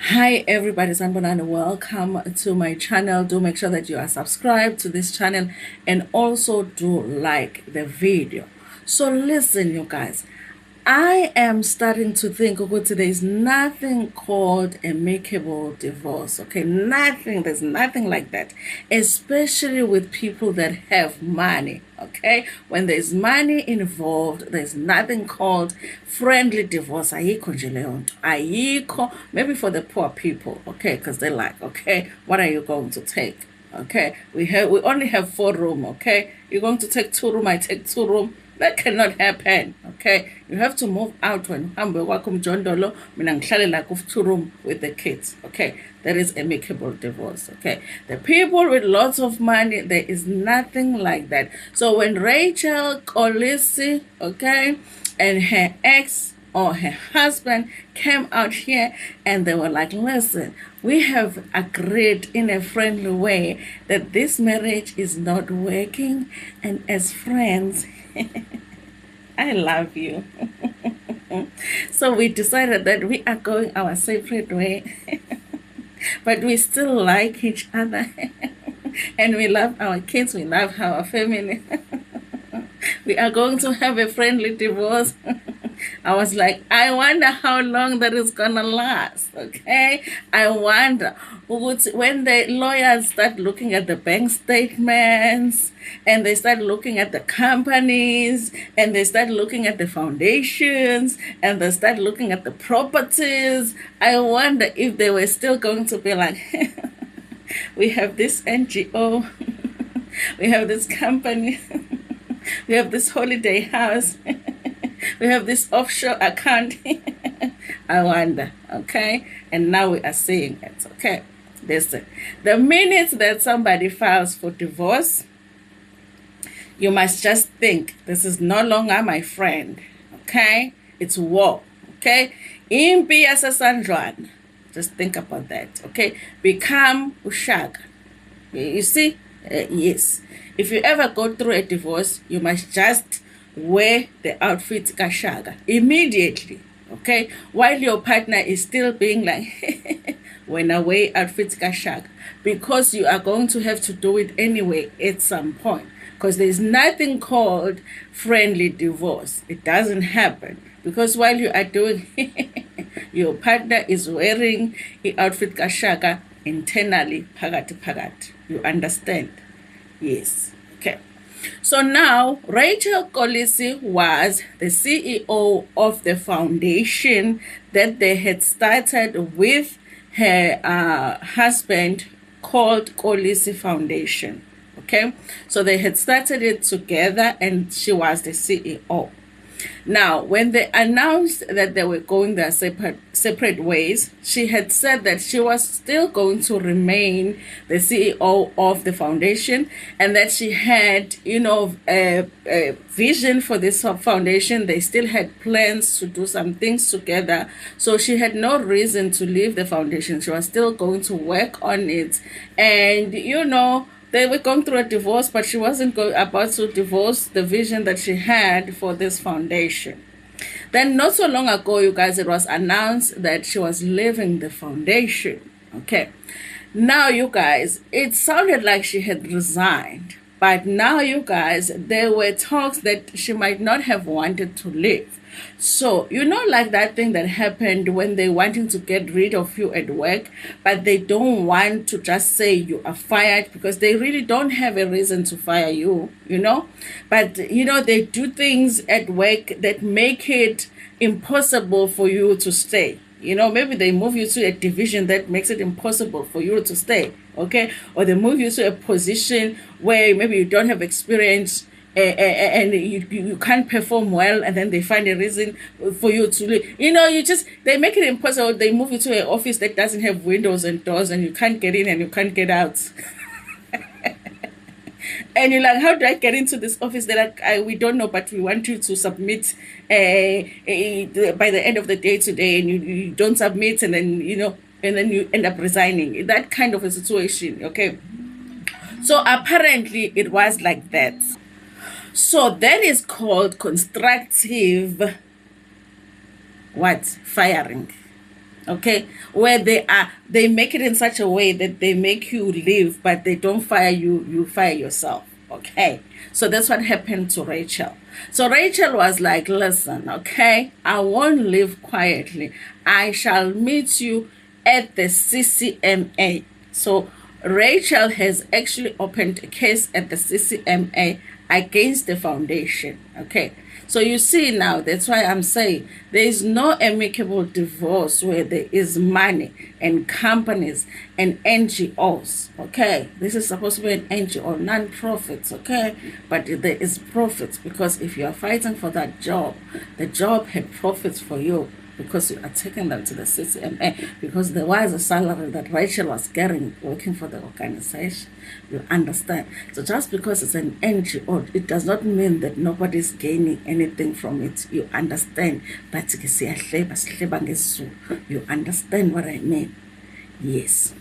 Hi everybody, Sanbonani. Welcome to my channel. Do make sure that you are subscribed to this channel and also do like the video. So listen, you guys, I am starting to think there is nothing called amicable divorce. Okay, nothing. There's nothing like that, especially with people that have money. Okay, when there's money involved, there's nothing called friendly divorce. Ayikho nje leyo nto. Ayikho. Maybe for the poor people. Okay, because they're like, okay, what are you going to take? Okay, we only have 4 room. Okay, you're going to take 2 room. I take 2 room. That cannot happen. Okay, you have to move out when uhambe kwakho umjondolo mina ngihlalela ku 2 room with the kids. Okay, that is amicable divorce. Okay, the people with lots of money, there is nothing like that. So when Rachel Kolisi, okay, and her ex or her husband came out here and they were like, listen, we have agreed in a friendly way that this marriage is not working, and as friends I love you. So we decided that we are going our separate way but we still like each other and we love our kids, we love our family. We are going to have a friendly divorce. I was like, I wonder how long that is gonna last. Okay, I wonder when the lawyers start looking at the bank statements and they start looking at the companies and they start looking at the foundations and they start looking at the properties. I wonder if they were still going to be like, we have this NGO, we have this company, we have this holiday house, we have this offshore account. I wonder, okay? And now we are seeing it, okay? Listen, the minute that somebody files for divorce, you must just think, this is no longer my friend, okay? It's war, okay? Impi yasesandlwana. Just think about that, okay? Become ushaka. You see? Yes. If you ever go through a divorce, you must just wear the outfit kashaga immediately, okay, while your partner is still being like when away outfit kashaga, because you are going to have to do it anyway at some point, because there's nothing called friendly divorce. It doesn't happen, because while you are doing your partner is wearing the outfit kashaga internally pagati. You understand? Yes. Okay. So now, Rachel Kolisi was the CEO of the foundation that they had started with her husband, called Kolisi Foundation. Okay, so they had started it together and she was the CEO. Now, when they announced that they were going their separate ways, she had said that she was still going to remain the CEO of the foundation and that she had, a vision for this foundation. They still had plans to do some things together. So she had no reason to leave the foundation. She was still going to work on it. And, they were going through a divorce, but she wasn't about to divorce the vision that she had for this foundation. Then not so long ago, you guys, it was announced that she was leaving the foundation. Okay. Now, you guys, it sounded like she had resigned. But now, you guys, there were talks that she might not have wanted to leave. So, like that thing that happened when they're wanting to get rid of you at work, but they don't want to just say you are fired because they really don't have a reason to fire you, But, they do things at work that make it impossible for you to stay. Maybe they move you to a division that makes it impossible for you to stay, okay? Or they move you to a position where maybe you don't have experience and you can't perform well, and then they find a reason for you to leave. They make it impossible. They move you to an office that doesn't have windows and doors and you can't get in and you can't get out. And you're like, how do I get into this office? They're like, we don't know, but we want you to submit by the end of the day today, and you don't submit, and then, and then you end up resigning. That kind of a situation, okay? So apparently it was like that. So that is called constructive firing. Okay, where they make it in such a way that they make you leave, but they don't fire you, you fire yourself. Okay, so that's what happened to Rachel. So Rachel was like, listen, okay, I won't live quietly. I shall meet you at the CCMA. So Rachel has actually opened a case at the CCMA against the foundation. Okay, so you see now, that's why I'm saying there is no amicable divorce where there is money and companies and NGOs. Okay, this is supposed to be an NGO, non-profits. Okay, but there is profits, because if you are fighting for that job, the job had profits for you, because you are taking them to the CCMA, because there was a salary that Rachel was getting working for the organization. You understand? So just because it's an NGO, it does not mean that nobody's gaining anything from it. You understand? But you understand what I mean? Yes.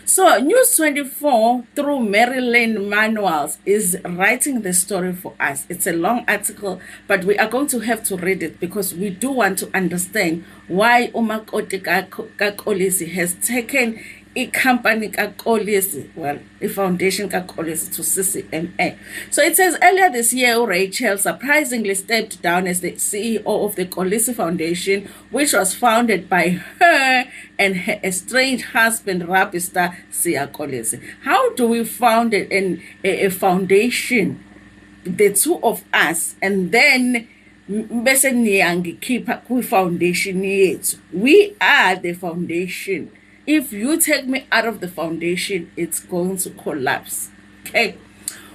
So News 24 through Maryland Manuals is writing the story for us. It's a long article, but we are going to have to read it because we do want to understand why umakoti Kolisi has taken a company Kolisi, well, a foundation Kolisi to CCMA. So it says earlier this year, Rachel surprisingly stepped down as the CEO of the Kolisi Foundation, which was founded by her and her estranged husband, rapper star ZIYAKHALA. How do we found a foundation, the two of us, and then bese niyangikhipha kwi-foundation yethu? We are the foundation. If you take me out of the foundation, it's going to collapse. Okay.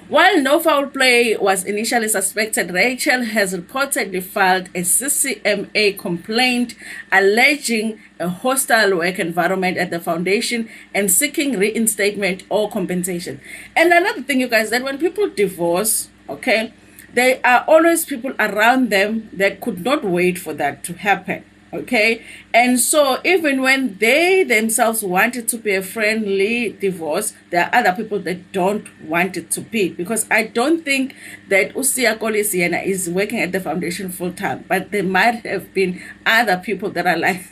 While no foul play was initially suspected, Rachel has reportedly filed a CCMA complaint alleging a hostile work environment at the foundation and seeking reinstatement or compensation. And another thing, you guys, that when people divorce, okay, there are always people around them that could not wait for that to happen. Okay, and so even when they themselves want it to be a friendly divorce, there are other people that don't want it to be, because I don't think that ZIYAKHALA is working at the foundation full time, but there might have been other people that are like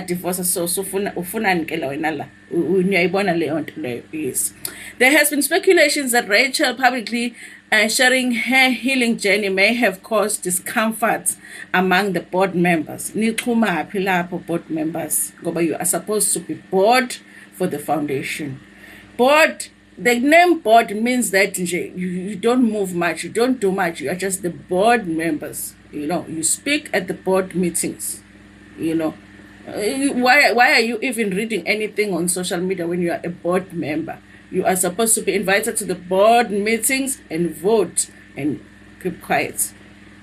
divorce, so yes. There has been speculations that Rachel publicly sharing her healing journey may have caused discomfort among the board members. Board members, you are supposed to be board for the foundation. Board, the name board means that you don't move much, you don't do much, you are just the board members. You know, you speak at the board meetings. You know, why are you even reading anything on social media when you are a board member? You are supposed to be invited to the board meetings and vote and keep quiet.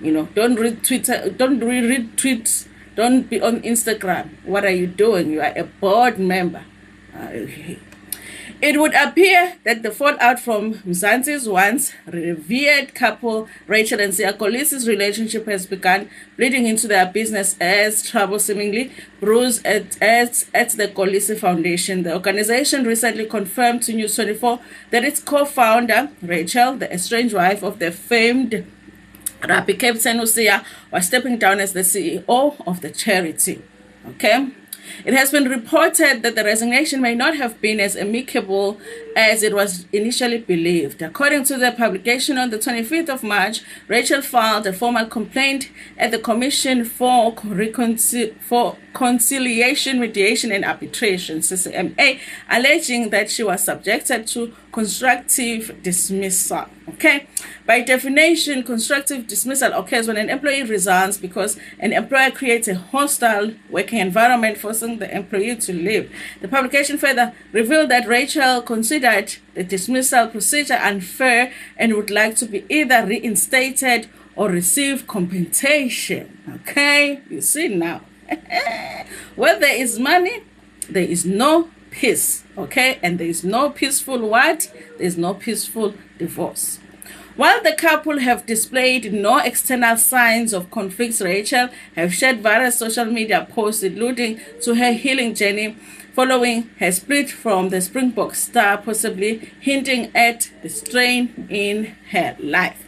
You know, don't read Twitter, don't read tweets, don't be on Instagram. What are you doing? You are a board member. It would appear that the fallout from Mzansi's once revered couple, Rachel and ZIYAKHALA's relationship, has begun bleeding into their business as trouble seemingly brews at the Kolisi Foundation. The organization recently confirmed to News 24 that its co-founder, Rachel, the estranged wife of the famed rapper Captain Usia, was stepping down as the CEO of the charity. Okay. It has been reported that the resignation may not have been as amicable as it was initially believed. According to the publication on the 25th of March, Rachel filed a formal complaint at the Commission for Conciliation, Mediation and Arbitration, CCMA, alleging that she was subjected to constructive dismissal. Okay, by definition, constructive dismissal occurs when an employee resigns because an employer creates a hostile working environment, forcing the employee to leave. The publication further revealed that Rachel considered the dismissal procedure unfair and would like to be either reinstated or receive compensation. Okay, you see now. Where there is money, there is no peace. Okay, and there is no peaceful what? There is no peaceful divorce. While the couple have displayed no external signs of conflicts, Rachel have shared various social media posts alluding to her healing journey following her split from the Springbok star, possibly hinting at the strain in her life.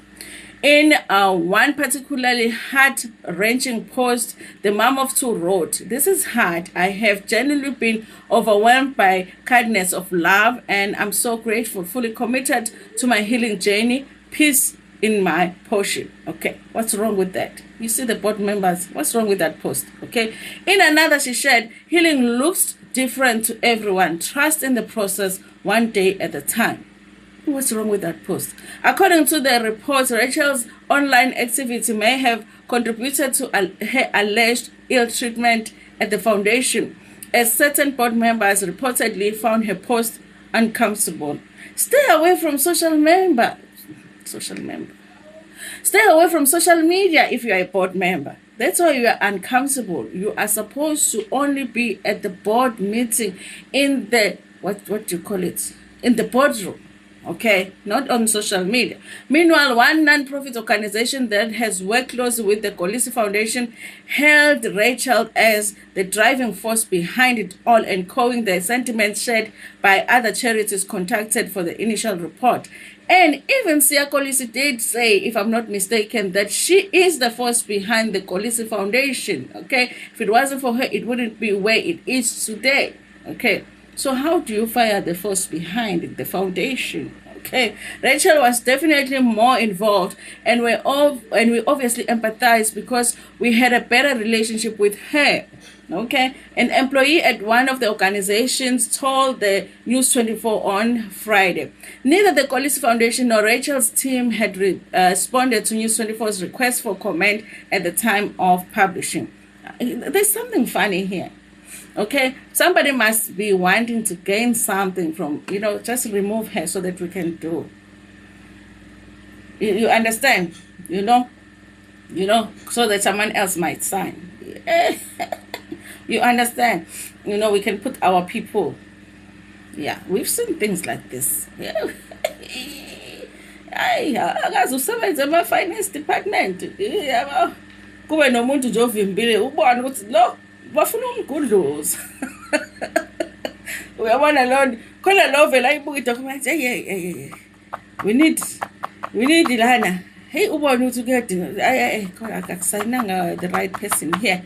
In one particularly heart-wrenching post, the mom of two wrote, "This is hard. I have genuinely been overwhelmed by kindness of love, and I'm so grateful, fully committed to my healing journey. Peace in my portion." Okay, what's wrong with that? You see the board members, what's wrong with that post? Okay, in another she shared, "Healing looks different to everyone. Trust in the process, one day at a time." What's wrong with that post? According to the reports, Rachel's online activity may have contributed to her alleged ill treatment at the foundation, as certain board members reportedly found her post uncomfortable. Stay away from social media if you are a board member. That's why you are uncomfortable. You are supposed to only be at the board meeting in the what do you call it? In the boardroom. Okay, not on social media. Meanwhile, one non-profit organization that has worked closely with the Kolisi Foundation hailed Rachel as the driving force behind it all, echoing the sentiments shared by other charities contacted for the initial report. And even Kolisi did say, if I'm not mistaken, that she is the force behind the Kolisi Foundation. Okay, if it wasn't for her, it wouldn't be where it is today. Okay. So how do you fire the force behind the foundation? Okay, Rachel was definitely more involved, and we obviously empathize because we had a better relationship with her. Okay, an employee at one of the organizations told the News 24 on Friday. Neither the Kolisi Foundation nor Rachel's team had responded to News 24's request for comment at the time of publishing. There's something funny here. Okay, somebody must be wanting to gain something from, just remove her so that we can do. You understand? So that someone else might sign. You understand? We can put our people. Yeah, we've seen things like this. Yeah. Akazusebenza ema-finance department. Kube nomuntu nje ovimbile ubone ukuthi lo bafuna umgudluza. Uyabona lo khona lo vela ayibuka idocument we need lana. Hey ubone ukuthi kuyadinga khona akakusayinanga the right person here.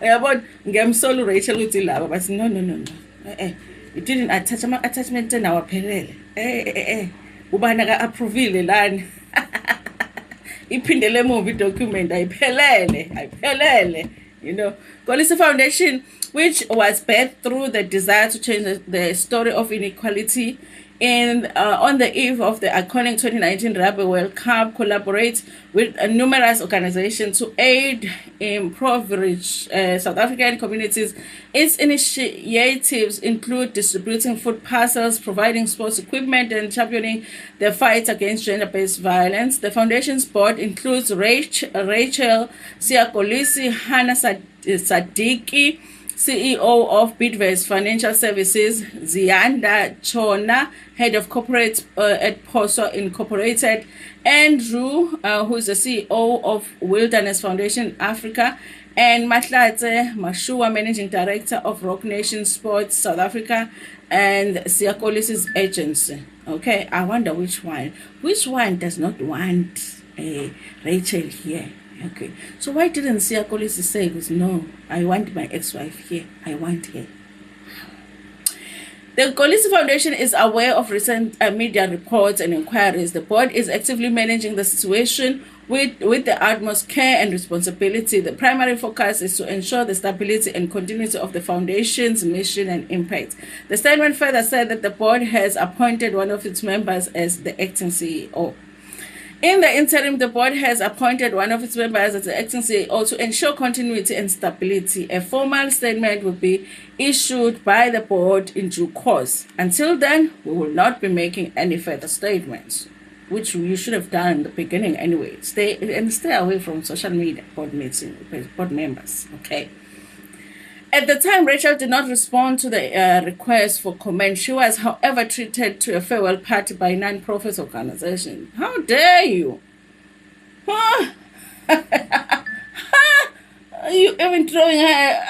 Uyabona ngemsolo Rachel uthi laba but no. It didn't attach attachment nawaphelele. Ubana ka approve lana. Iphindele movie document ayiphelele. Kolisi Foundation, which was birthed through the desire to change the story of inequality on the eve of the iconic 2019 Rugby World Cup, collaborates with numerous organizations to aid impoverished South African communities. Its initiatives include distributing food parcels, providing sports equipment, and championing the fight against gender-based violence. The foundation's board includes Rachel Kolisi, Hannah Sadiki, CEO of Bidvest Financial Services, ZIYAKHALA, Head of Corporate at Poso Incorporated, Andrew, who is the CEO of Wilderness Foundation Africa, and Matlate Mashua, Managing Director of Rock Nation Sports South Africa, and Kolisi's agency. Okay, I wonder which one does not want Rachel here. Okay, so why didn't Kolisi say, no, I want my ex-wife here, I want her? The Kolisi Foundation is aware of recent media reports and inquiries. The board is actively managing the situation with the utmost care and responsibility. The primary focus is to ensure the stability and continuity of the foundation's mission and impact. The statement further said that the board has appointed one of its members as the acting CEO. In the interim, the board has appointed one of its members as the acting CEO to ensure continuity and stability. A formal statement will be issued by the board in due course. Until then, we will not be making any further statements, which you should have done in the beginning anyway. Stay away from social media board members. Okay. At the time, Rachel did not respond to the request for comment. She was, however, treated to a farewell party by a non-profit organization. How dare you? Are you even throwing her?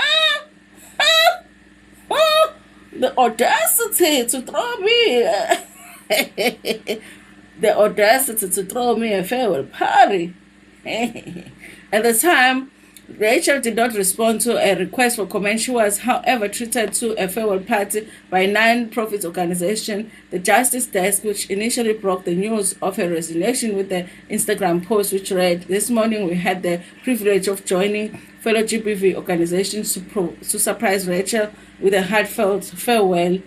The audacity to throw me. the audacity to throw me a farewell party. At the time, Rachel did not respond to a request for comment. She was, however, treated to a farewell party by a non-profit organization, the Justice Desk, which initially broke the news of her resignation with the Instagram post, which read, "This morning we had the privilege of joining fellow GBV organizations to surprise Rachel with a heartfelt farewell."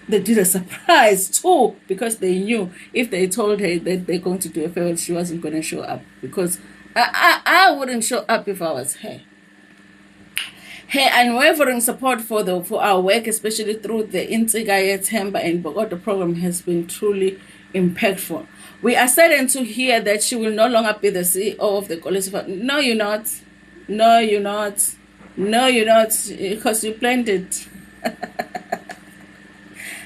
They did a surprise too, because they knew if they told her that they're going to do a farewell, she wasn't going to show up, because I wouldn't show up if I was her. Her unwavering support for our work, especially through the Insigaya Temba and Bogota program, has been truly impactful. We are saddened to hear that she will no longer be the CEO of the Kolisi Foundation. No, you're not. No, you're not. No, you're not, because you planned it.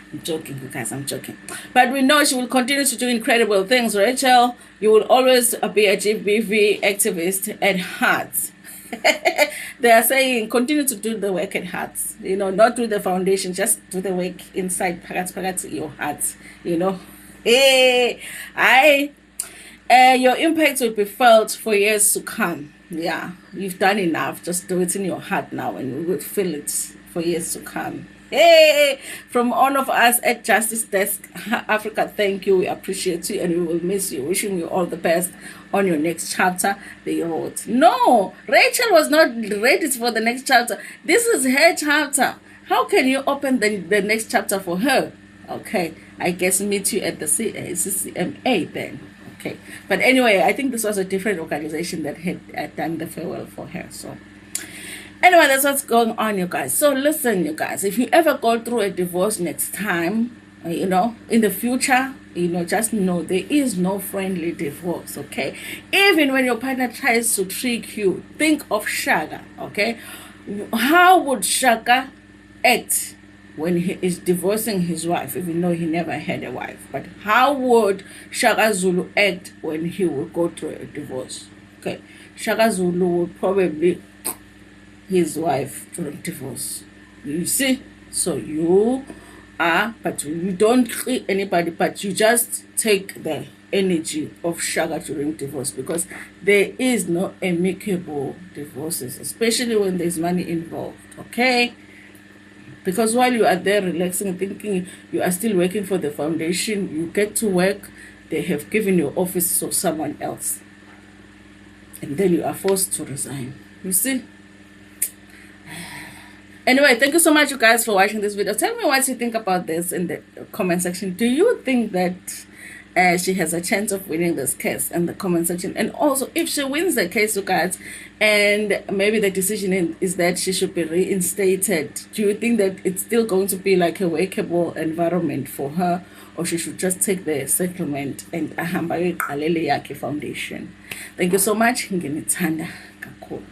I'm joking, you guys, I'm joking. But we know she will continue to do incredible things. Rachel, you will always be a GBV activist at heart. They are saying continue to do the work at heart. You know, not do the foundation, just do the work inside your heart. You know. Hey, your impact will be felt for years to come. Yeah, you've done enough. Just do it in your heart now, and we will feel it for years to come. Hey, from all of us at Justice Desk Africa, thank you. We appreciate you and we will miss you. Wishing you all the best on your next chapter. They wrote, no, Rachel was not ready for the next chapter. This is her chapter. How can you open the next chapter for her? Okay, I guess meet you at the CCMA then. Okay, but anyway, I think this was a different organization that had done the farewell for her. So anyway, that's what's going on, you guys. So listen, you guys, if you ever go through a divorce next time, you know, in the future, you know, just know there is no friendly divorce, okay? Even when your partner tries to trick you, think of Shaka, okay? How would Shaka act when he is divorcing his wife, even though he never had a wife? But how would Shaka Zulu act when he would go through a divorce? Okay, Shaka Zulu would probably his wife during divorce. You see? So you are, but you don't treat anybody, but you just take the energy of Shaka during divorce, because there is no amicable divorces, especially when there's money involved, okay? Because while you are there relaxing, thinking you are still working for the foundation, you get to work, they have given your office to someone else. And then you are forced to resign. You see? Anyway, thank you so much, you guys, for watching this video. Tell me what you think about this in the comment section. Do you think that she has a chance of winning this case in the comment section? And also, if she wins the case, you guys, and maybe the decision is that she should be reinstated, do you think that it's still going to be like a workable environment for her, or she should just take the settlement and ahamba iqalele yakhe foundation? Thank you so much. Nginithanda kakhulu.